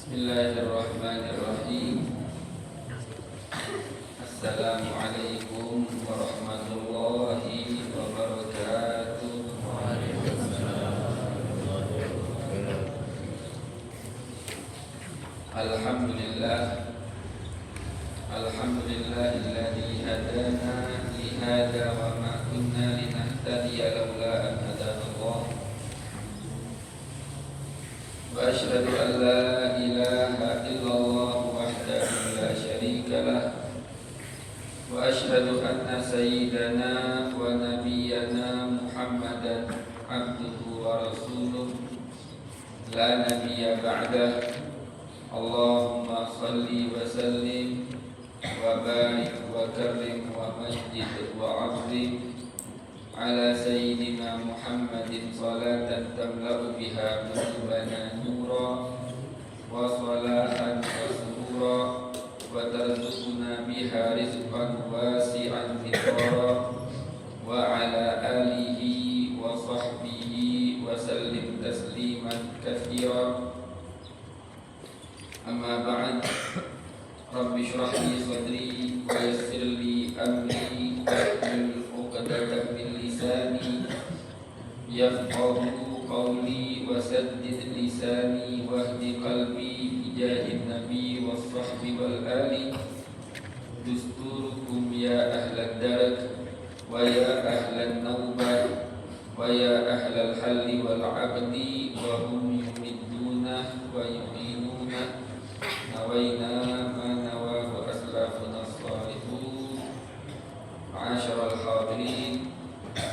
Bismillahirrahmanirrahim. Assalamualaikum warahmatullahi wabarakatuh. Alhamdulillah. Alhamdulillahilladzi hadana li hadza wa ma kunna linahtadiya laula an hadanallah. Wa asyhadu an la ilaha illallah wahdahu la syarika lah. Wa asyhadu anna sayyidana wa nabiyyana Muhammadan abduhu wa rasuluh la nabiyya ba'dah. Allahumma salli wa sallim wa barik wa karrim wa majid wa azim ala sayyidina Muhammadin salatan tamla'u biha qulubana nura wa salahan wa surura wa tarzuquna biha rizqan wasi'an fitara wa ala alihi wa sahbihi wa sallim tasliman katsira. Amma ba'd. Rabbi shrah li sadri wa yassir li amri wahlul 'uqdatam min lisani yafqahu qawli wa saddid lisani wahdi qalbi bijahid nabi was sahbi wal ali. Dusturukum ya ahlad darak wa ya ahlan nawbah wa ya ahlal halli wal 'aqdi wa hum yumidduna wa yu'inuna nawaina ma nawahu aslafuna as-salihun. Ma'asyiral hadirin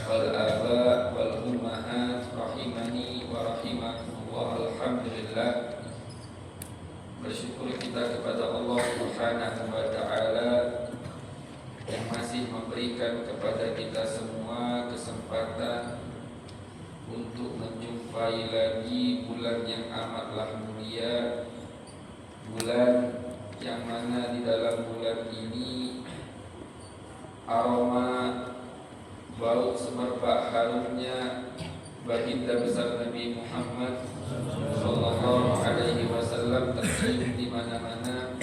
wal aba wal ummahat rahimani wa rahimakumullah. Alhamdulillah, bersyukur kita kepada Allah Subhanahu wa taala yang masih memberikan kepada kita semua kesempatan untuk menjumpai lagi bulan yang amatlah mulia, bulan yang mana di dalam bulan ini aroma bau semerbak harumnya baginda besar Nabi Muhammad sallallahu alaihi wasallam tercium di mana-mana.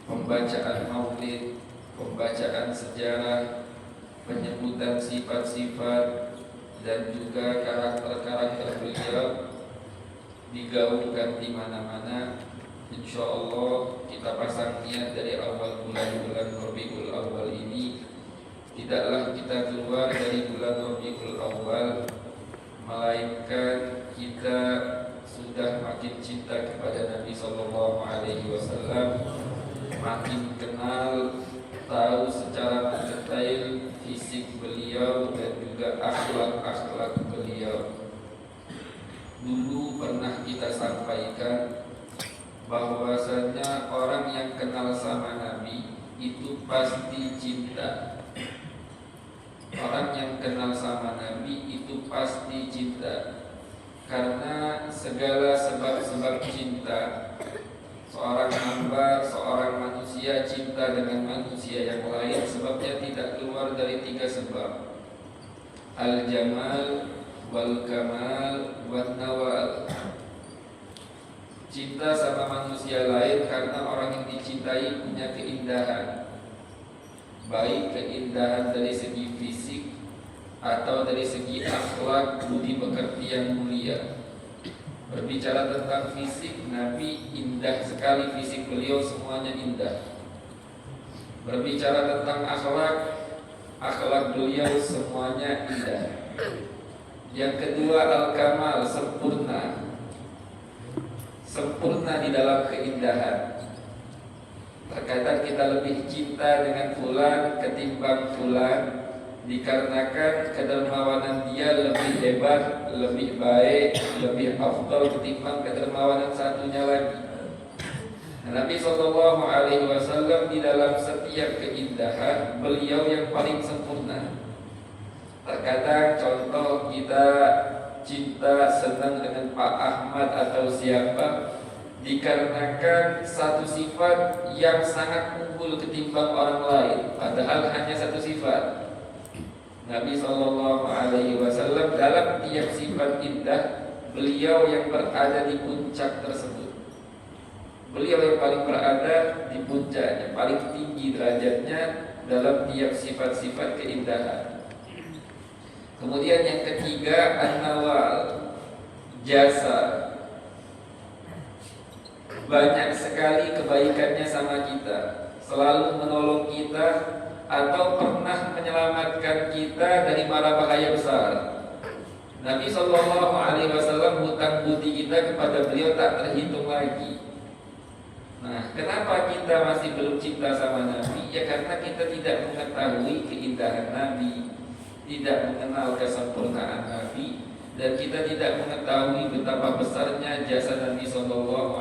Pembacaan maulid, pembacaan sejarah, penyebutan sifat-sifat dan juga karakter-karakter beliau digaungkan di mana-mana. Insyaallah kita pasang niat dari awal bulan Rabiul Awal ini, tidaklah kita keluar dari bulan Rabiul Awal melainkan kita sudah makin cinta kepada Nabi sallallahu alaihi wasallam, makin kenal, tahu secara mendetail fisik beliau dan juga akhlak beliau. Dulu pernah kita sampaikan bahwasanya orang yang kenal sama Nabi itu pasti cinta. Orang yang kenal sama Nabi itu pasti cinta, karena segala sebab-sebab cinta seorang hamba, seorang manusia cinta dengan manusia yang lain, sebabnya tidak keluar dari tiga sebab: al-jamal, wal-kamal, wan-nawal. Cinta sama manusia lain karena orang yang dicintai punya keindahan, baik keindahan dari segi fisik atau dari segi akhlak, budi pekerti yang mulia. Berbicara tentang fisik, Nabi indah sekali, fisik beliau semuanya indah. Berbicara tentang akhlak beliau semuanya indah. Yang kedua, al-kamal, sempurna di dalam keindahan. Terkadang kita lebih cinta dengan fulan ketimbang fulan dikarenakan kedermawanan dia lebih hebat, lebih baik, lebih afdal ketimbang kedermawanan satunya lagi. Nabi sallallahu alaihi wasallam di dalam setiap keindahan beliau yang paling sempurna. Terkadang contoh kita cinta, senang dengan Pak Ahmad atau siapa dikarenakan satu sifat yang sangat unggul ketimbang orang lain, padahal hanya satu sifat. Nabi SAW dalam tiap sifat indah beliau yang berada di puncak tersebut. Beliau yang paling berada di puncaknya, paling tinggi derajatnya dalam tiap sifat-sifat keindahan. Kemudian yang ketiga, an-nawal, jasa. Banyak sekali kebaikannya sama kita, selalu menolong kita atau pernah menyelamatkan kita dari mara bahaya besar. Nabi SAW hutang budi kita kepada beliau tak terhitung lagi. Nah, kenapa kita masih belum cinta sama Nabi? Ya karena kita tidak mengetahui keindahan Nabi, tidak mengenal kesempurnaan Nabi, dan kita tidak mengetahui betapa besarnya jasa Nabi SAW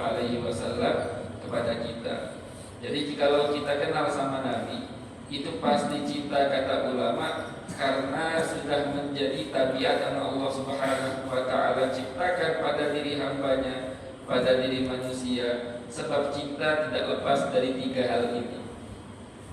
kepada kita. Jadi jikalau kita kenal sama Nabi, itu pasti cinta, kata ulama, karena sudah menjadi tabiat Allah Subhanahu wa Ta'ala ciptakan pada diri hambanya, pada diri manusia. Sebab cinta tidak lepas dari tiga hal ini,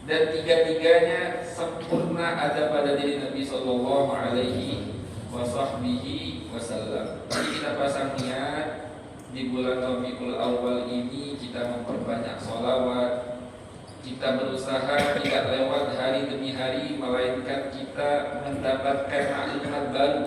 dan tiga-tiganya sempurna ada pada diri Nabi Sallallahu Alaihi Wasallam. Jadi kita pasang niat di bulan Rabiul Awal ini kita memperbanyak sholawat. Kita berusaha tidak lewat hari demi hari, melainkan kita mendapatkan maklumat baru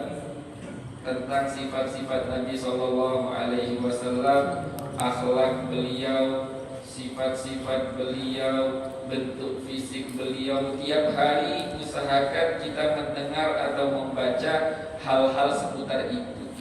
tentang sifat-sifat Nabi Sallallahu Alaihi Wasallam, akhlak beliau, sifat-sifat beliau, bentuk fisik beliau. Tiap hari usahakan kita mendengar atau membaca hal-hal seputar itu,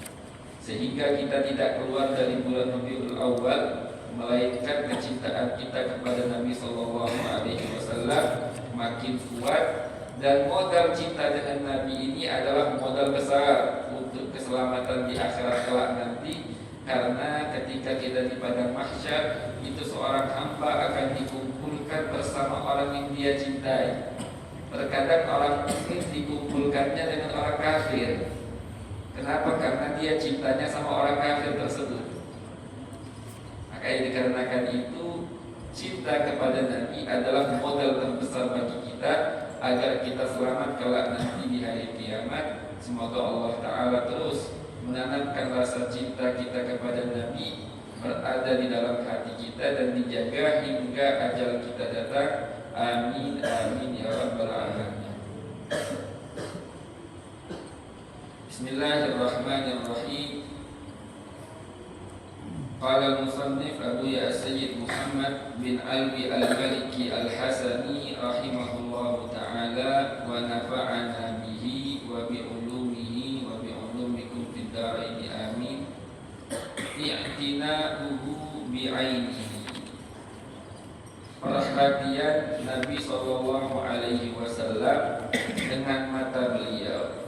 sehingga kita tidak keluar dari bulan Rabiul Awal, melainkan kecintaan kita kepada Nabi Sallallahu Alaihi Wasallam makin kuat. Dan modal cinta dengan Nabi ini adalah modal besar untuk keselamatan di akhirat kelak nanti. Karena ketika kita di padang mahsyar, itu seorang hamba akan dikumpulkan bersama orang yang dia cintai. Terkadang orang muslim dikumpulkannya dengan orang kafir. Kenapa? Karena dia cintanya sama orang kafir tersebut. Maka dikarenakan itu, cinta kepada Nabi adalah modal terbesar bagi kita agar kita selamat kelak nanti di hari kiamat. Semoga Allah Ta'ala terus menanamkan rasa cinta kita kepada Nabi berada di dalam hati kita dan dijaga hingga ajal kita datang. Amin, amin ya rabbal alamin. Bismillahirrahmanirrahim. Qala al-musannif Abu Ya Sayyid Muhammad bin Alwi al-Maliki al-Hasani rahimahullahu ta'ala wa nafa'ana bihi wa bi ulumihi wa bi ulumikum fid dharain amin. I'tina'uhu bi'ainihi, perhatian Nabi sallallahu alaihi wasallam dengan mata beliau.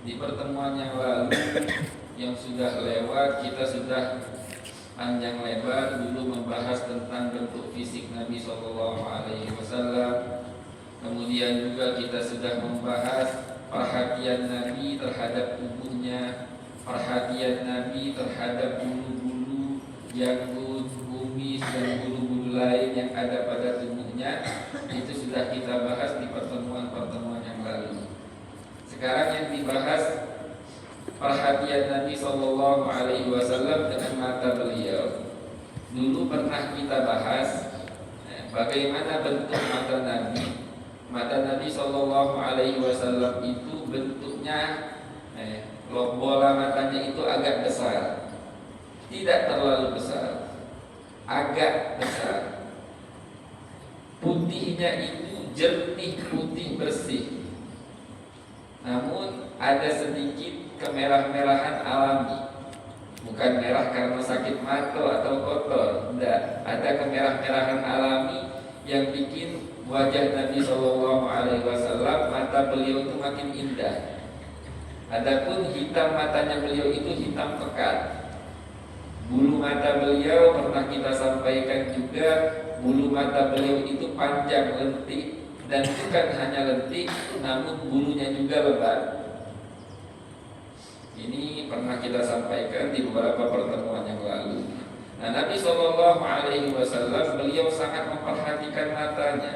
Di pertemuan yang lalu yang sudah lewat, kita sudah panjang lebar dulu membahas tentang bentuk fisik Nabi Sallallahu Alaihi Wasallam. Kemudian juga kita sudah membahas perhatian Nabi terhadap tubuhnya, perhatian Nabi terhadap bulu-bulu, janggut, kumis dan bulu-bulu lain yang ada pada tubuhnya. Itu sudah kita bahas di pertemuan-pertemuan yang lalu. Sekarang yang dibahas perhatian Nabi Sallallahu Alaihi Wasallam dengan mata beliau. Dulu pernah kita bahas bagaimana bentuk mata Nabi. Mata Nabi Sallallahu Alaihi Wasallam itu bentuknya bola matanya itu agak besar, tidak terlalu besar, agak besar. Putihnya itu jernih putih bersih, namun ada sedikit kemerah-merahan alami. Bukan merah karena sakit mata atau kotor, tidak. Ada kemerah-merahan alami yang bikin wajah Nabi Sallallahu Alaihi Wasallam, mata beliau itu makin indah. Adapun hitam matanya beliau itu hitam pekat. Bulu mata beliau pernah kita sampaikan juga, bulu mata beliau itu panjang lentik, dan bukan hanya lentik, namun bulunya juga lebat. Ini pernah kita sampaikan di beberapa pertemuan yang lalu. Nah, Nabi Sallallahu Alaihi Wasallam beliau sangat memperhatikan matanya,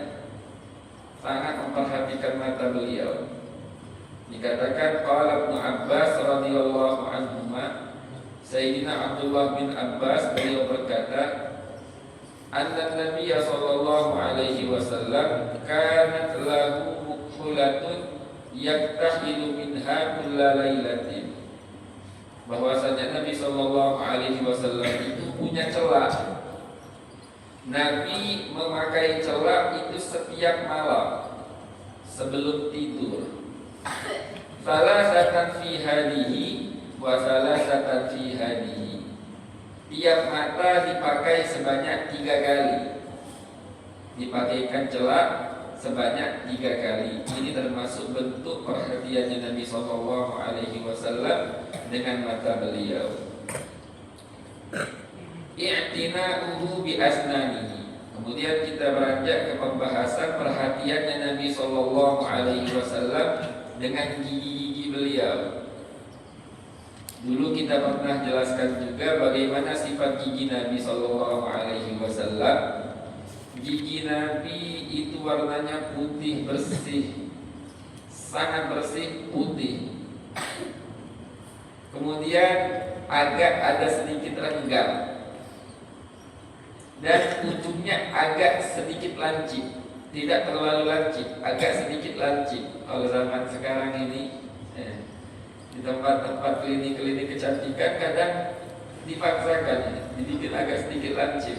sangat memperhatikan mata beliau. Dikatakan qala Ibnu Abbas radhiyallahu anhuma, Sayyidina Abdullah bin Abbas beliau berkata, anna Nabiy sallallahu alaihi wasallam kanat lahu mukhulatun yaktahilu minha kulla lailatin, bahwasanya Nabi sallallahu alaihi wasallam itu punya celak. Nabi memakai celak itu setiap malam sebelum tidur. Salasatan fi hadihi wa salasatan fi hadihi. Tiap mata dipakai sebanyak 3 kali. Dipakaikan celak sebanyak 3 kali. Ini termasuk bentuk perhatiannya Nabi sallallahu alaihi wasallam dengan mata beliau. I'tina'uhu bi asnanihi. Kemudian kita beranjak ke pembahasan perhatiannya Nabi sallallahu alaihi wasallam dengan gigi-gigi beliau. Dulu kita pernah jelaskan juga bagaimana sifat gigi Nabi sallallahu alaihi wasallam. Gigi Nabi itu warnanya putih bersih, sangat bersih putih. Kemudian agak ada sedikit renggang dan ujungnya agak sedikit lancip, tidak terlalu lancip, agak sedikit lancip. Kalau zaman sekarang ini di tempat-tempat klinik-klinik kecantikan kadang dipaksakan dibikin agak sedikit lancip.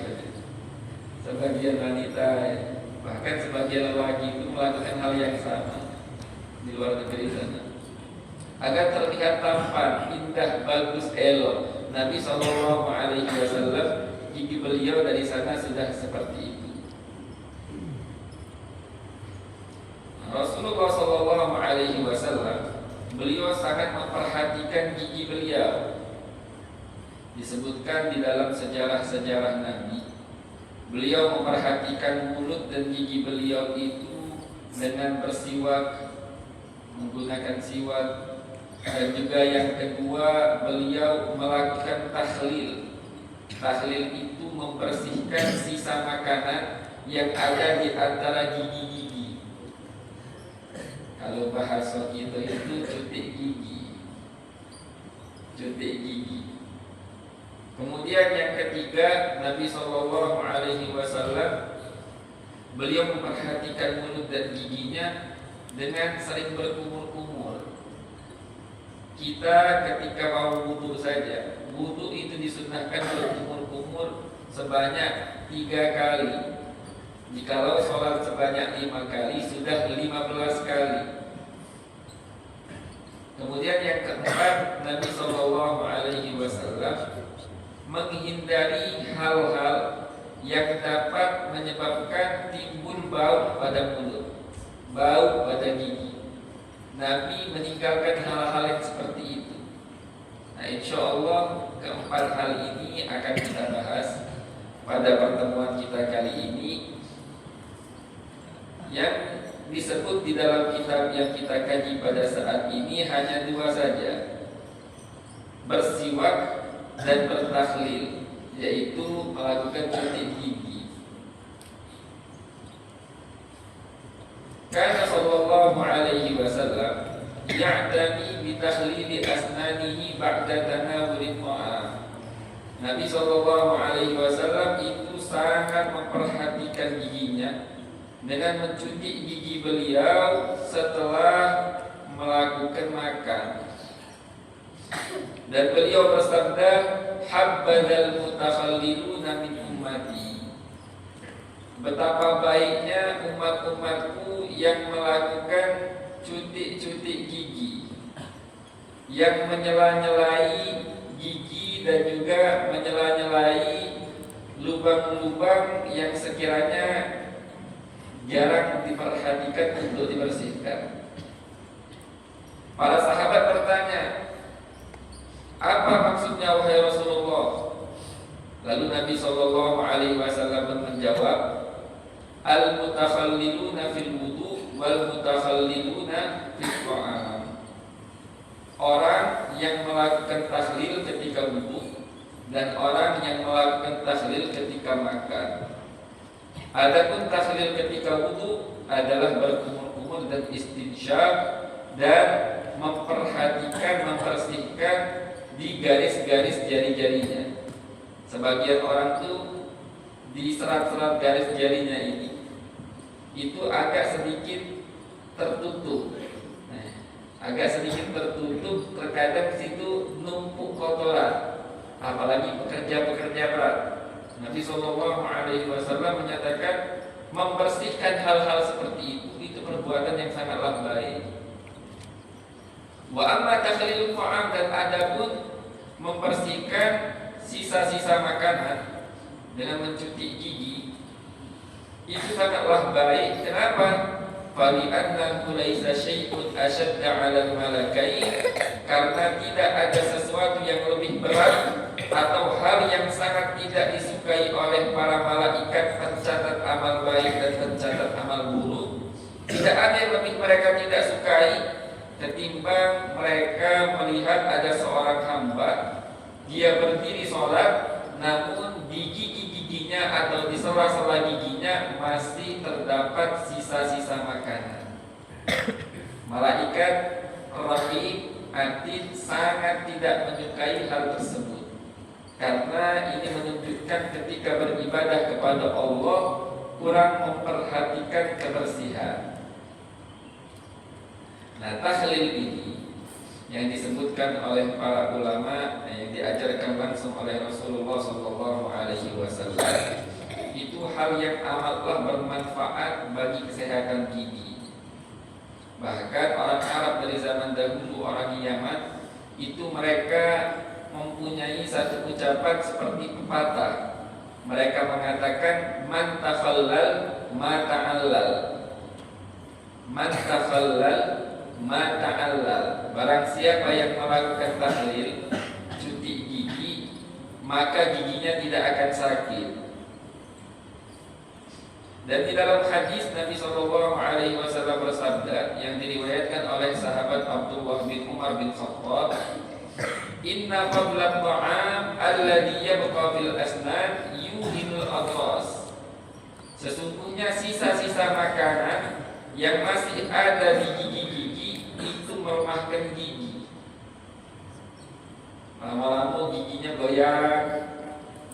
Sebagian wanita, bahkan sebagian lelaki itu melakukan hal yang sama di luar negeri sana, agar terlihat tampan, indah, bagus, elok. Nabi sallallahu alaihi wasallam gigi beliau dari sana sudah seperti itu. Rasulullah sallallahu alaihi wasallam beliau sangat memperhatikan gigi beliau. Disebutkan di dalam sejarah-sejarah Nabi, beliau memperhatikan mulut dan gigi beliau itu dengan bersiwak, menggunakan siwak. Dan juga yang kedua, beliau melakukan tahlil. Tahlil itu membersihkan sisa makanan yang ada di antara gigi-gigi. Kalau bahasa kita itu cutik gigi. Cutik gigi. Kemudian yang ketiga, Nabi sallallahu alaihi wasallam beliau memperhatikan mulut dan giginya dengan sering berkumur-kumur. Kita ketika mau wudu saja, wudu itu disunnahkan berkumur-kumur sebanyak 3 kali. Jikalau sholat sebanyak 5 kali, sudah 15 kali. Kemudian yang keempat, Nabi sallallahu alaihi wasallam menghindari hal-hal yang dapat menyebabkan timbul bau pada mulut, bau pada gigi. Nabi meninggalkan hal-hal yang seperti itu. Nah, insya Allah keempat hal ini akan kita bahas pada pertemuan kita kali ini. Yang disebut di dalam kitab yang kita kaji pada saat ini hanya 2 saja, bersiwak dan bertahlil, yaitu melakukan cuci gigi. Karena sallallahu alaihi wasallam ya'tani bi tahlili asnanihi ba'da tanawuli ta'am. Nabi sallallahu alaihi wasallam itu sangat memperhatikan giginya dengan mencuci gigi beliau setelah melakukan makan. Dan beliau bersabda, habbadal mutakhalliluna min ummati. Betapa baiknya umat-umatku yang melakukan cutik-cutik gigi, yang menyela-nyelai gigi dan juga menyela-nyelai lubang-lubang yang sekiranya jarang diperhatikan untuk dibersihkan. Para sahabat bertanya, apa maksudnya wahai Rasulullah? Lalu Nabi sallallahu alaihi wasallam menjawab, al-mutakhalliluna fil wudu wal mutakhalliluna fil ta'am. Orang yang melakukan tahlil ketika wudu dan orang yang melakukan tahlil ketika makan. Adapun tahlil ketika wudu adalah berkumur-kumur dan istinsyaq dan memperhatikan, membersihkan di garis-garis jari-jarinya. Sebagian orang tuh di serat-serat garis jarinya ini itu agak sedikit tertutup. Nah, agak sedikit tertutup, terkadang situ numpuk kotoran, apalagi pekerja-pekerja berat. Nabi Shallallahu Alaihi Wasallam menyatakan membersihkan hal-hal seperti itu perbuatan yang sangatlah baik. Wa amma takhlilul ta'am, dan adapun membersihkan sisa-sisa makanan dengan mencuci gigi itu sangatlah baik. Kenapa? Fali'annahu laisa syai'un ashadda 'alal malakain, karena tidak ada sesuatu yang lebih berat atau hal yang sangat tidak disukai oleh para malaikat pencatat amal baik dan pencatat amal buruk. Tidak ada yang lebih mereka tidak sukai ketimbang mereka melihat ada seorang hamba, dia berdiri sholat, namun di gigi-giginya atau di sela-sela giginya masih terdapat sisa-sisa makanan. Malaikat Rafiq Atid sangat tidak menyukai hal tersebut, karena ini menunjukkan ketika beribadah kepada Allah kurang memperhatikan kebersihan. Nah, tahlil ini yang disebutkan oleh para ulama, yang diajarkan langsung oleh Rasulullah Shallallahu Alaihi Wasallam, itu hal yang amatlah bermanfaat bagi kesehatan gigi. Bahkan orang Arab dari zaman dahulu, orang Yaman, itu mereka mempunyai satu ucapan seperti pepatah. Mereka mengatakan man takhallal ma ta'allal. Man takhallal ma ta'allal. Barang siapa yang melakukan tahlil, cuci gigi, maka giginya tidak akan sakit. Dan di dalam hadis Nabi Shallallahu Alaihi Wasallam bersabda yang diriwayatkan oleh sahabat Abdullah bin Umar bin Khattab, inna qabla ta'am alladhi yabqa fil asnan yuhinul adras. Sesungguhnya sisa-sisa makanan yang masih ada di gigi-gigi itu melemahkan gigi. Lama-lama giginya goyang,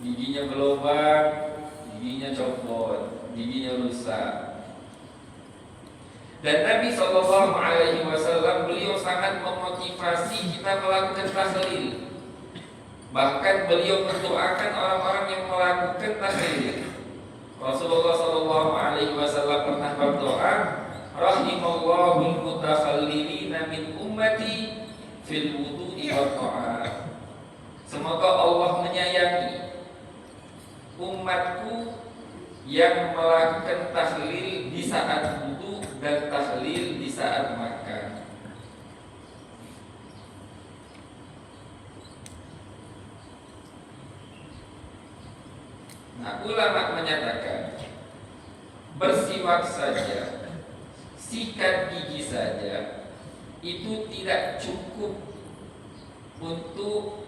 giginya berlubang, giginya copot, giginya rusak. Dan Nabi Shallallahu Alaihi Wasallam beliau sangat memotivasi kita melakukan tahlil. Bahkan beliau mendoakan orang-orang yang melakukan tahlil. Rasulullah Shallallahu Alaihi Wasallam pernah berdoa, rahimallahul mutakhallilina min ummati fil wudu'i wa ta'at. Semoga Allah menyayangi umatku yang melakukan tahlil di saat wudu dan tahlil di saat makan. Nah, ulama menyatakan bersiwak saja, sikat gigi saja itu tidak cukup untuk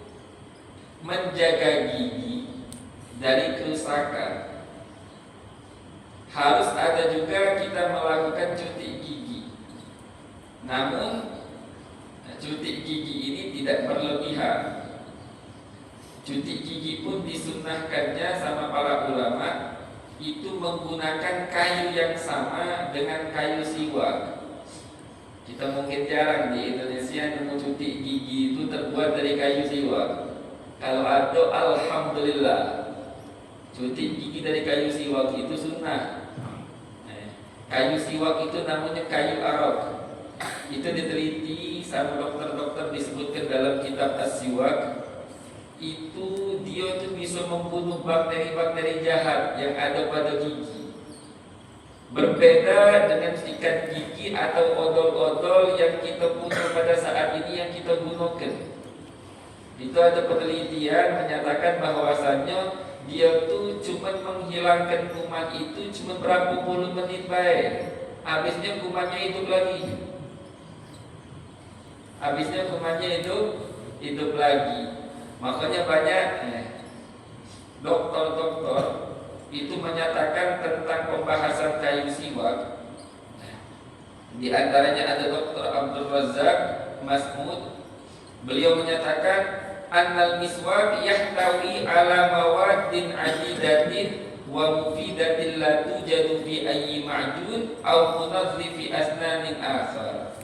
menjaga gigi dari kerusakan. Harus ada juga kita melakukan cuci gigi. Namun cuci gigi ini tidak berlebihan. Cuci gigi pun disunnahkannya sama para ulama itu menggunakan kayu yang sama dengan kayu siwak. Kita mungkin jarang di Indonesia nemu cuci gigi itu terbuat dari kayu siwak. Kalau ada, alhamdulillah. Cuci gigi dari kayu siwak itu sunnah. Kayu siwak itu namanya kayu Arab. Itu diteliti sama dokter-dokter, disebutkan dalam kitab As-Siwak. Itu dia tuh bisa membunuh bakteri-bakteri jahat yang ada pada gigi. Berbeda dengan sikat gigi atau odol-odol yang kita punya pada saat ini yang kita gunakan. Itu ada penelitian menyatakan bahwasannya dia tuh cuma menghilangkan kuman itu cuma berapa puluh menit baik. Habisnya kumannya hidup lagi. Habisnya kumannya hidup lagi. Makanya banyak dokter-dokter itu menyatakan tentang pembahasan kayu siwak. Di antaranya ada Dr. Abdul Razak Masmud. Beliau menyatakan annal miswak yahtawi ala mawaddin adidatin wa mufidatin la tujadu fi ayyi ma'jun aw munazzi fi asnanin akhar.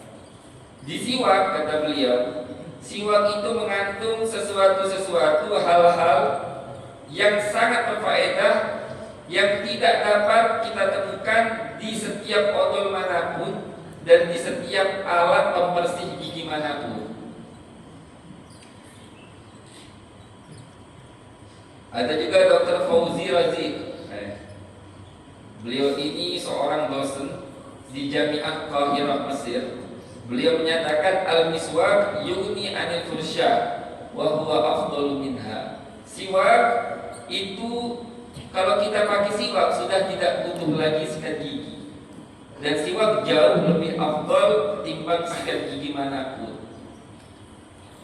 Di siwak, kata beliau, siwak itu mengandung sesuatu hal-hal yang sangat berfaedah yang tidak dapat kita temukan di setiap odol manapun dan di setiap alat pembersih gigi manapun. Ada juga Dr. Fauzi Razi. Beliau ini seorang dosen di Jami'ah Qahirah Mesir. Beliau menyatakan al-miswak yughni 'anil fursya wa huwa afdalu minha. Siwak itu, kalau kita pakai siwak sudah tidak butuh lagi sikat gigi. Dan siwak jauh lebih afdal timbang sikat gigi manapun.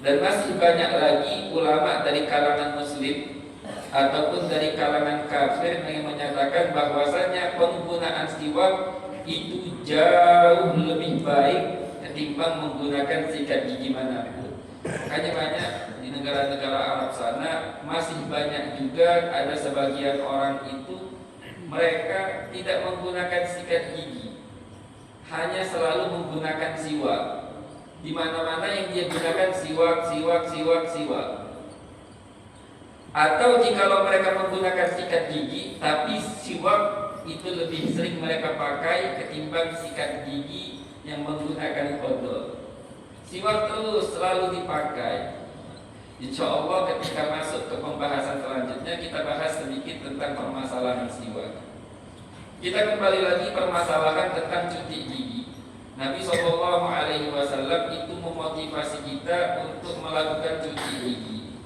Dan masih banyak lagi ulama dari kalangan muslim ataupun dari kalangan kafir yang menyatakan bahwasanya penggunaan siwak itu jauh lebih baik ketimbang menggunakan sikat gigi manapun. Makanya banyak di negara-negara Arab sana masih banyak juga ada sebagian orang itu mereka tidak menggunakan sikat gigi, hanya selalu menggunakan siwak. Di mana-mana yang dia gunakan siwak. Atau jikalau mereka menggunakan sikat gigi, tapi siwak itu lebih sering mereka pakai ketimbang sikat gigi yang menggunakan odol. Siwak terus selalu dipakai. Insya Allah ketika masuk ke pembahasan selanjutnya kita bahas sedikit tentang permasalahan siwak. Kita kembali lagi permasalahan tentang cuci gigi. Nabi SAW itu memotivasi kita untuk melakukan cuci gigi.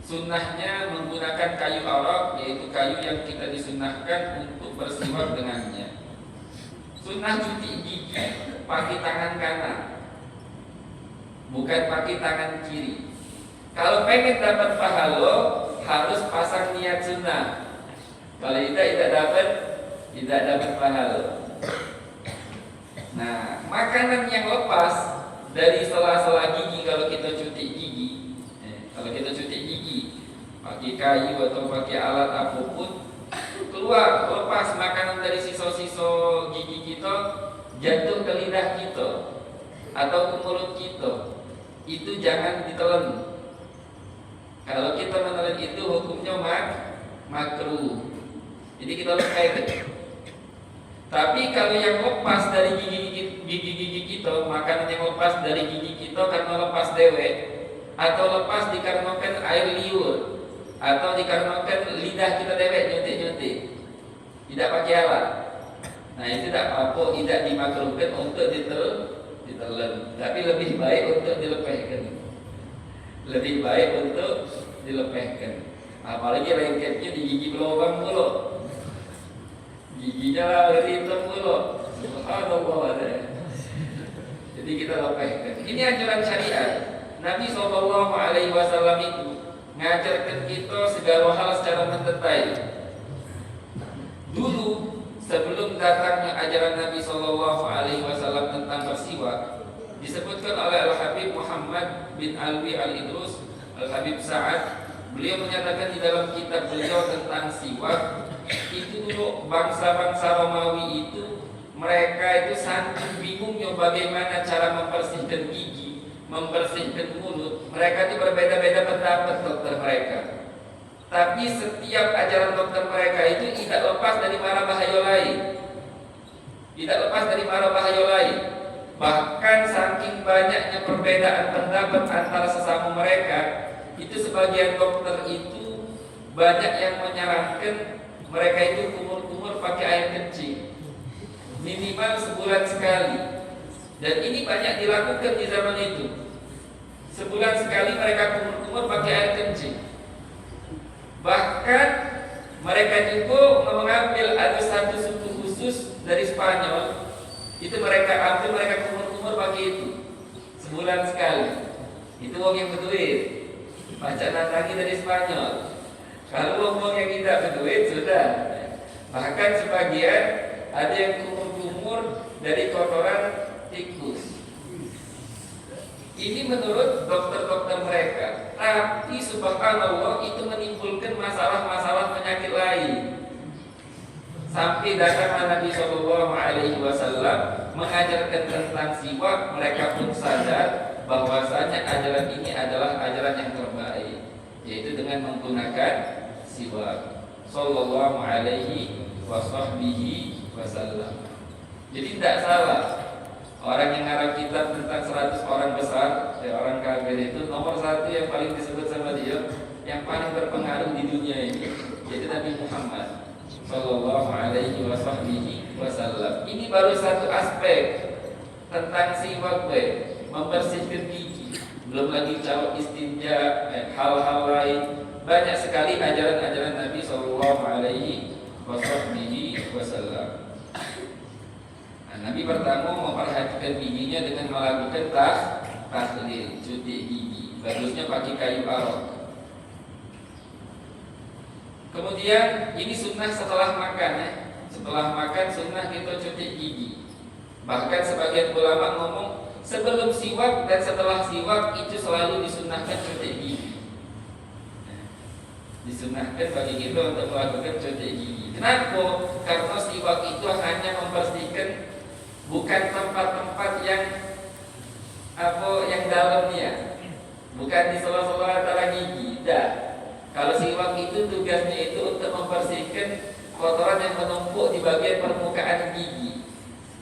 Sunnahnya menggunakan kayu arak, yaitu kayu yang kita disunnahkan untuk bersiwak dengannya. Sunnah cuci gigi pakai tangan kanan, bukan pakai tangan kiri. Kalau pengen dapat pahala harus pasang niat sunnah. Kalau tidak dapat pahala. Nah, makanan yang lepas dari sela-sela gigi kalau kita cuci gigi, pakai kayu atau pakai alat apapun, keluar lepas makanan dari sisa-sisa gigi kita jatuh ke lidah kita atau ke mulut kita, itu jangan ditelan. Kalau kita menelan itu hukumnya makruh. Jadi kita lepaskan. Tapi kalau yang lepas dari gigi kita, makanan yang lepas dari gigi kita karena lepas dewek, atau lepas dikarenakan air liur, atau dikarenakan lidah kita dewek nyuntik-nyuntik, tidak pakai alat, nah itu tidak apa-apa, tidak dimakruhkan untuk ditelan. Tapi lebih baik untuk dilepehkan. Apalagi lengketnya di gigi belobang dulu, giginya lah hitam dulu, subhanallah. Jadi kita lepehkan. Ini anjuran syariat. Nabi SAW itu ngajarkan kita segala hal secara mendetail. Dulu sebelum datangnya ajaran Nabi SAW tentang bersiwak, disebutkan oleh Al-Habib Muhammad bin Alwi Al-Idrus Al-Habib Sa'ad. Beliau menyatakan di dalam kitab beliau tentang siwak, itu dulu bangsa-bangsa Romawi itu mereka itu saking bingungnya bagaimana cara membersihkan gigi, membersihkan mulut. Mereka itu berbeda-beda pendapat dokter mereka. Tapi setiap ajaran dokter mereka itu tidak lepas dari mara bahaya lain. Bahkan saking banyaknya perbedaan pendapat antara sesama mereka, itu sebagian dokter itu banyak yang menyarankan mereka itu kumur-kumur pakai air kencing minimal sebulan sekali. Dan ini banyak dilakukan di zaman itu. Sebulan sekali mereka kumur-kumur pakai air kencing. Bahkan mereka juga mengambil ada satu suku khusus dari Spanyol, itu mereka kumur-kumur pakai itu sebulan sekali. Itu orang yang berduit, baca nantangi dari Spanyol. Kalau orang yang tidak berduit sudah. Bahkan sebagian ada yang kumur-kumur dari kotoran tikus. Ini menurut dokter-dokter mereka. Tapi subhanallah itu menimbulkan masalah-masalah penyakit lain. Sampai datanglah Nabi Shallallahu Alaihi Wasallam mengajarkan tentang siwak, mereka pun sadar bahwasanya ajaran ini adalah ajaran yang terbaik, yaitu dengan menggunakan siwak. Sallallahu Alaihi Wasallam. Jadi tidak salah orang yang ngarang kitab tentang 100 orang besar, orang kafir itu nomor satu yang paling disebut sama dia, yang paling berpengaruh di dunia ini, yaitu Nabi Muhammad Sallallahu Alaihi Wasallam. Ini baru satu aspek tentang siwak, membersihkan gigi. Belum lagi cara istinja, hal-hal lain. Banyak sekali ajaran-ajaran Nabi Sallallahu Alaihi Wasallam. Nah, Nabi pertama memperhatikan giginya dengan melakukan tahlil, cuci gigi. Bagusnya pakai kayu arok. Kemudian ini sunnah setelah makan, ya. Setelah makan sunnah kita cuci gigi. Bahkan sebagian ulama ngomong sebelum siwak dan setelah siwak itu selalu disunnahkan cuci gigi. Disunnahkan bagi kita untuk melakukan cuci gigi. Kenapa? Karena siwak itu hanya membersihkan, bukan tempat-tempat yang dalamnya, bukan di sela-sela antara gigi. Tidak. Kalau siwak itu tugasnya itu untuk membersihkan kotoran yang menumpuk di bagian permukaan gigi.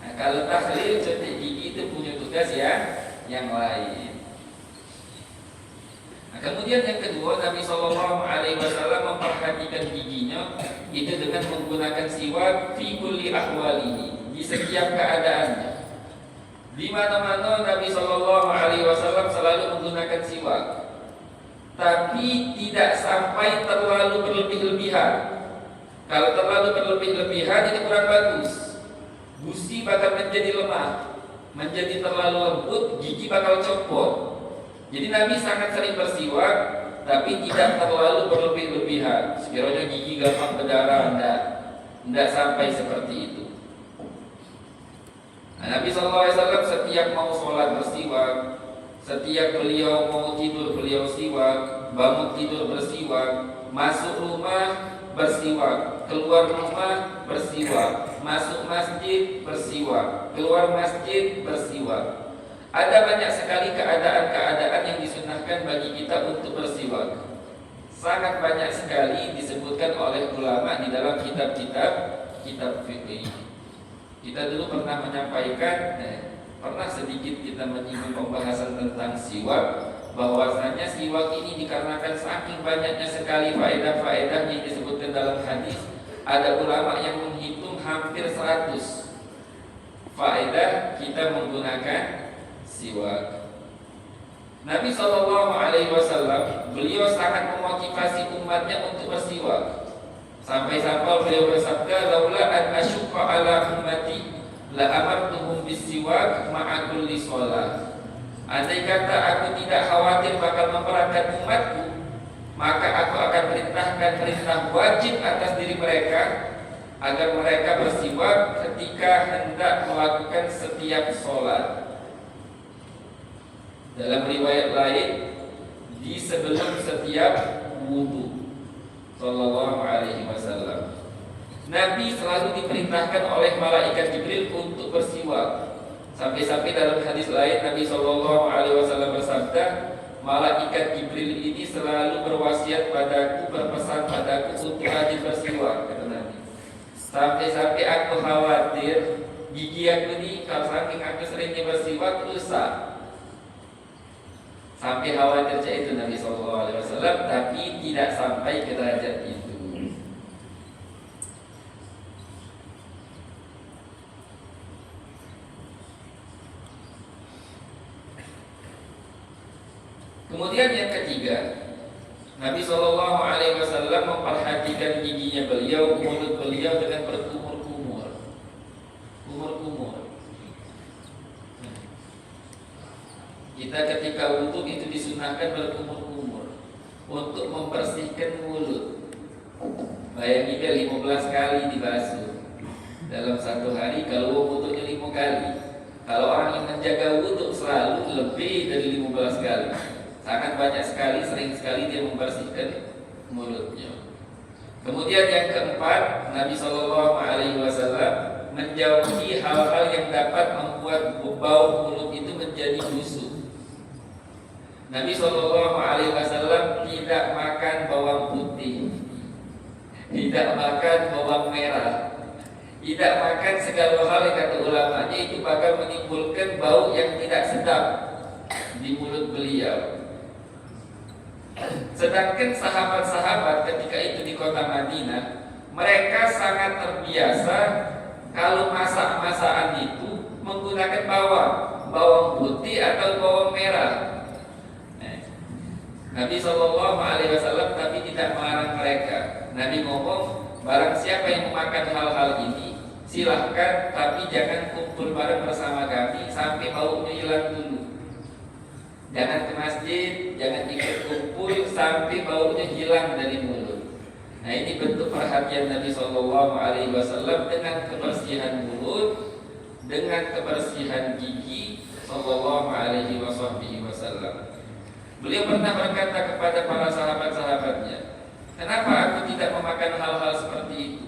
Nah, kalau tahlil cuci gigi itu punya tugas yang lain. Nah, kemudian yang kedua, Nabi Shallallahu Alaihi Wasallam memperhatikan giginya itu dengan menggunakan siwak fi kulli ahwalihi, di setiap keadaannya. Di mana-mana Nabi Shallallahu Alaihi Wasallam selalu menggunakan siwak, tapi tidak sampai terlalu berlebih-lebihan. Kalau terlalu berlebih-lebihan ini kurang bagus. Gusi bakal menjadi lemah, menjadi terlalu lembut, gigi bakal copot. Jadi Nabi sangat sering bersiwak, tapi tidak terlalu berlebih-lebihan. Sekiranya gigi gampang berdarah, tidak sampai seperti itu. Nah, Nabi SAW setiap mau sholat bersiwak. Setiap beliau mau tidur beliau siwak, bangun tidur bersiwak, masuk rumah bersiwak, keluar rumah bersiwak, masuk masjid bersiwak, keluar masjid bersiwak. Ada banyak sekali keadaan-keadaan yang disunahkan bagi kita untuk bersiwak. Sangat banyak sekali disebutkan oleh ulama di dalam kitab-kitab fikih. Kita dulu pernah menyampaikan, pernah sedikit kita menyinggung pembahasan tentang siwak, bahwasanya siwak ini dikarenakan saking banyaknya sekali faedah-faedah yang disebutkan dalam hadis, ada ulama yang menghitung hampir 100 faedah kita menggunakan siwak. Nabi Shallallahu Alaihi Wasallam beliau sangat memotivasi umatnya untuk bersiwak. Sampai-sampai beliau bersabda, "Laula an asyqa ala ummati la amartuhum bisiwak ma'a kulli shalah." Andai kata aku tidak khawatir bakal memberatkan umatku, maka aku akan perintahkan perintah wajib atas diri mereka agar mereka bersiwak ketika hendak melakukan setiap sholat. Dalam riwayat lain, di sebelum setiap wudu. Sallallahu Alaihi Wasallam. Nabi selalu diperintahkan oleh malaikat Jibril untuk bersiwak. Sampai-sampai dalam hadis lain Nabi Shallallahu Alaihi Wasallam bersabda, malaikat Jibril ini selalu berwasiat padaku, berpesan padaku untuk rajin bersiwak, kata Nabi. Sampai-sampai aku khawatir gigi aku ini kalau saking aku seringnya bersiwak rusak. Sampai khawatir itu Nabi Shallallahu Alaihi Wasallam, tapi tidak sampai ke derajat itu. Kemudian yang ketiga, Nabi Shallallahu Alaihi Wasallam memperhatikan giginya beliau, mulut beliau dengan berkumur-kumur. Kita ketika wudhu itu disunahkan berkumur-kumur untuk membersihkan mulut. Bayangin 15 kali dibasuh dalam satu hari. Kalau wudhunya 5 kali, kalau orang yang menjaga wudhu selalu lebih dari 15 kali. Sangat banyak sekali, sering sekali dia membersihkan mulutnya. Kemudian yang keempat, Nabi Shallallahu Alaihi Wasallam menjauhi hal-hal yang dapat membuat bau mulut itu menjadi busuk. Nabi Shallallahu Alaihi Wasallam tidak makan bawang putih, tidak makan bawang merah, tidak makan segala hal yang kata ulamanya itu bakal menimbulkan bau yang tidak sedap di mulut beliau. Sedangkan sahabat-sahabat ketika itu di kota Madinah, mereka sangat terbiasa kalau masak-masakan itu menggunakan bawang putih atau bawang merah. Nabi Shallallahu Alaihi Wasallam tapi tidak melarang mereka. Nabi ngomong, barang siapa yang memakan hal-hal ini, silahkan, tapi jangan kumpul bareng bersama kami sampai baunya hilang dulu. Jangan ke masjid, jangan ikut kumpul sampai baunya hilang dari mulut. Nah, ini bentuk perhatian Nabi Shallallahu Alaihi Wasallam dengan kebersihan mulut, dengan kebersihan gigi Shallallahu Alaihi Wasallam. Beliau pernah berkata kepada para sahabat-sahabatnya, kenapa aku tidak memakan hal-hal seperti itu?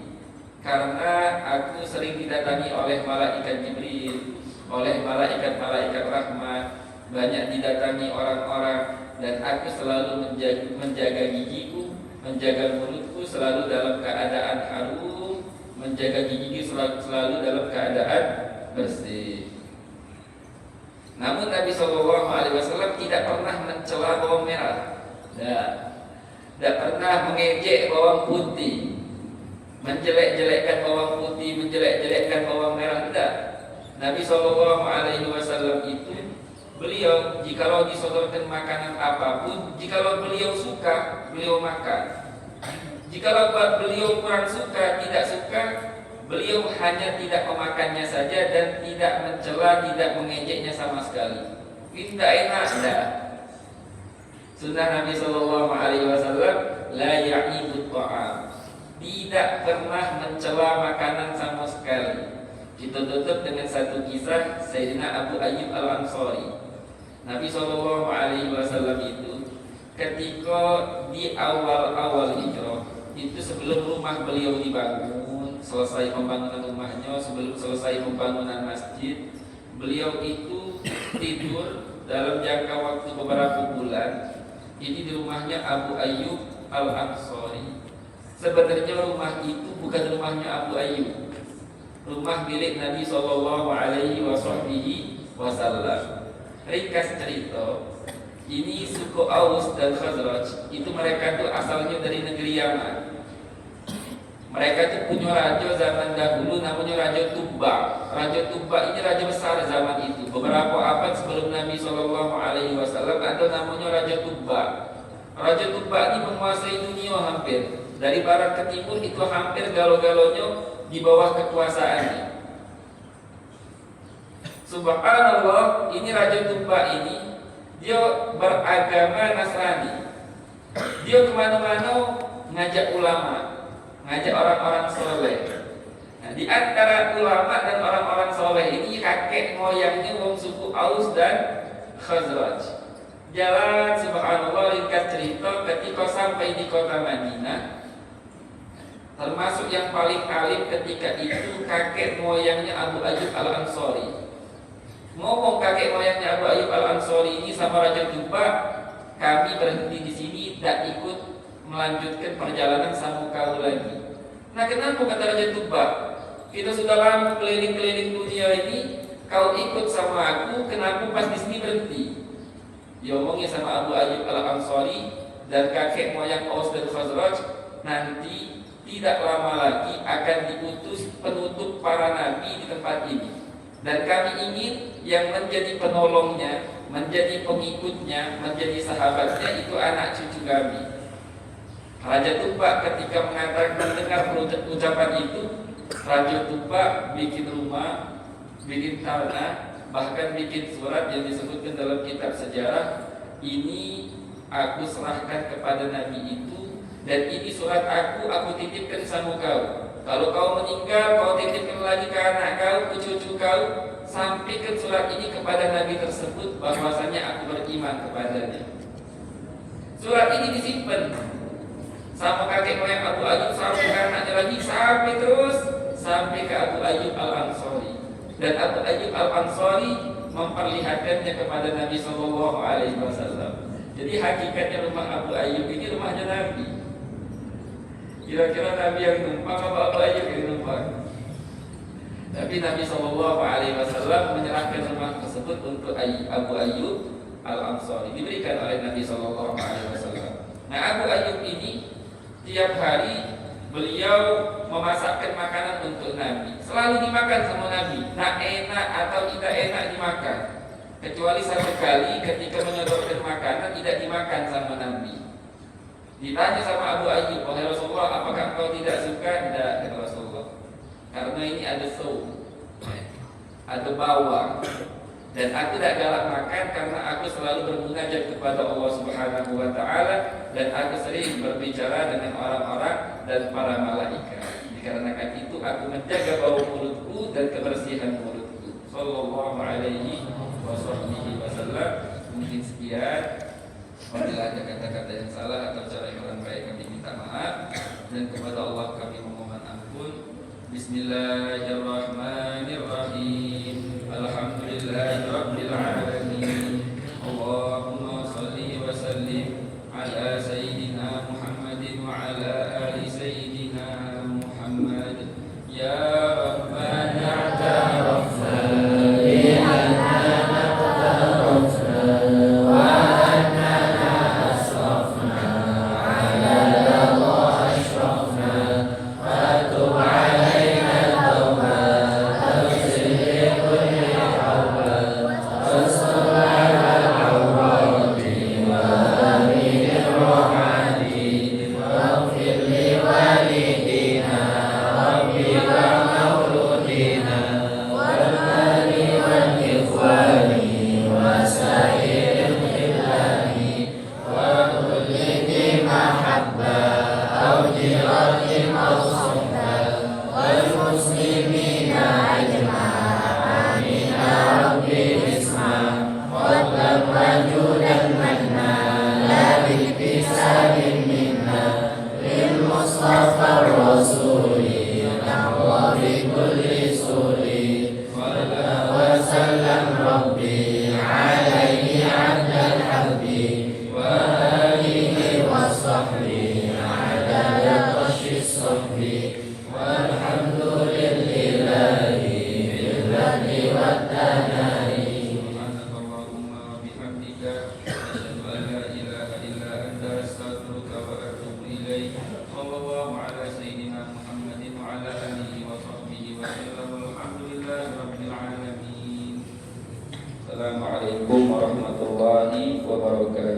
Karena aku sering didatangi oleh malaikat Jibril, oleh malaikat-malaikat rahmat, banyak didatangi orang-orang, dan aku selalu menjaga gigiku, menjaga mulutku selalu dalam keadaan harum, menjaga gigiku selalu dalam keadaan bersih. Namun Nabi Shallallahu Alaihi Wasallam tidak pernah mencela bawang merah, tidak pernah mengejek bawang putih, menjelek-jelekkan bawang putih, menjelek-jelekkan bawang merah, tidak. Nabi Shallallahu Alaihi Wasallam itu beliau jikalau disodorkan makanan apapun, jikalau beliau suka, beliau makan. Jikalau beliau kurang suka, tidak suka, beliau hanya tidak memakannya saja dan tidak mencela, tidak mengejeknya sama sekali. Tidak enak, tidak. Sunnah Nabi Shallallahu Alaihi Wasallam la ya'ibut ta'am, tidak pernah mencela makanan sama sekali. Kita tutup dengan satu kisah Sayyidina Abu Ayyub Al-Ansari. Nabi Shallallahu Alaihi Wasallam itu ketika di awal-awal hijrah itu, sebelum rumah beliau dibangun, selesai pembangunan rumahnya, sebelum selesai pembangunan masjid, beliau itu tidur dalam jangka waktu beberapa bulan. Ini di rumahnya Abu Ayyub Al-Ansari. Sebenarnya rumah itu bukan rumahnya Abu Ayyub, rumah milik Nabi Shallallahu Alaihi Wasallam. Ringkas cerita, ini suku Aus dan Khazraj itu mereka tuh asalnya dari negeri Yaman. Mereka tuh punya raja zaman dahulu namanya Raja Tubba. Raja Tubba ini raja besar zaman itu. Beberapa abad sebelum Nabi Shallallahu Alaihi Wasallam ada namanya Raja Tubba. Raja Tubba ini menguasai dunia hampir dari barat ke timur, itu hampir galo-galonya di bawah kekuasaannya. Subhanallah, ini Raja Tubba ini dia beragama Nasrani. Dia kemana-mana ngajak ulama, ngajak orang-orang soleh. Nah, di antara ulama dan orang-orang soleh ini kakek moyangnya wong suku Aus dan Khazraj. Jalan, subhanallah, ringkas cerita, ketika sampai di kota Madinah, termasuk yang paling alim ketika itu kakek moyangnya Abu Ayyub Al-Ansari. Ngomong kakek moyangnya Abu Ayyub Al-Ansari ini sama Raja Tubba, kami berhenti di sini, tidak ikut melanjutkan perjalanan sama kau lagi. Nah, kenapa kata Raja Tubba? Kita sudah lama keliling-keliling dunia ini, kau ikut sama aku, kenapa pas di sini berhenti? Diomongnya sama Abu Ayyub Al-Ansari dan kakek moyang Aus dan Khazraj, nanti tidak lama lagi akan diutus penutup para nabi di tempat ini. Dan kami ingin yang menjadi penolongnya, menjadi pengikutnya, menjadi sahabatnya itu anak cucu kami. Raja Tubba ketika mendengar ucapan itu, Raja Tubba bikin rumah, bikin tanah, bahkan bikin surat yang disebutkan dalam kitab sejarah. Ini aku serahkan kepada Nabi itu, dan ini surat aku titipkan sama kau. Kalau kau meninggal, kau titipkan lagi ke anak kau, ke cucu kau, sampaikan surat ini kepada Nabi tersebut bahwasanya aku beriman kepadanya. Surat ini disimpan sama kakek moyang Abu Ayyub, sampai ke anaknya lagi, sampai terus sampai ke Abu Ayyub Al-Ansari. Dan Abu Ayyub Al-Ansari memperlihatkannya kepada Nabi Sallallahu Alaihi Wasallam. Jadi hakikatnya rumah Abu Ayyub ini rumahnya Nabi. Kira-kira Nabi yang numpang apa Abu Ayyub yang numpang? Tapi Nabi Sallallahu Alaihi Wasallam menyerahkan rumah tersebut untuk Abu Ayyub Al-Ansari, diberikan oleh Nabi Sallallahu Alaihi Wasallam. Nah, Abu Ayyub ini tiap hari beliau memasakkan makanan untuk Nabi, selalu dimakan sama Nabi. Nah, enak atau tidak enak dimakan, kecuali satu kali ketika menyodorkan makanan tidak dimakan sama Nabi. Ditanya sama Abu Ayyub, "Wahai Rasulullah, apakah engkau tidak suka?" "Tidak," kata Rasulullah, "karena ini ada saum, ada bawang, dan aku tidak galak makan karena aku selalu bermunajat kepada Allah Subhanahu wa Ta'ala, dan aku sering berbicara dengan orang-orang dan para malaikat. Dikarenakan itu aku menjaga bau mulutku dan kebersihan mulutku." Sallallahu alaihi wasallam. Mungkin sekian. Apabila ada kata-kata yang salah atau cara yang kurang baik, kami minta maaf, dan kepada Allah kami memohon ampun. Bismillahirrahmanirrahim. Alhamdulillahirabbil alamin. Allahumma shalli wa sallim ala sayyidina Muhammadin wa ala ali sayyidina Muhammad. Ya Rabbana ta'arafna li anna naqtarafna wa annana asrafna ala Allah ashrafna fatub alaina tawba tafsir li kulli awba wasur ala awrati wa amin rohani waghfir li walidina rabbi wa mauludina wal mali wal ikhwani wa sairil khillani wa kulli mahabba aw jiratin aw suhba wal muslimina ajma'a amin ya rabbi isma fadlan wa judan manna la biktisarin minna lil mustafa rasuli nahwa bi kulli suri wa sallam rabbi alaihi abdal habbi wa alihi wa sahbihi adada tashis sahbi walhamdulillahi billahi wa tanai. Subhanakallahumma wa bihamdika asyhadu an la ilaha illa anta astaghfiruka wa atubu ilaik. Sallallahu ala sayyidina Muhammadin wa ala alihi wa sahbihi wa sallam. Walhamdulillahi rabbil alamin. Assalamualaikum warahmatullahi wabarakatuh.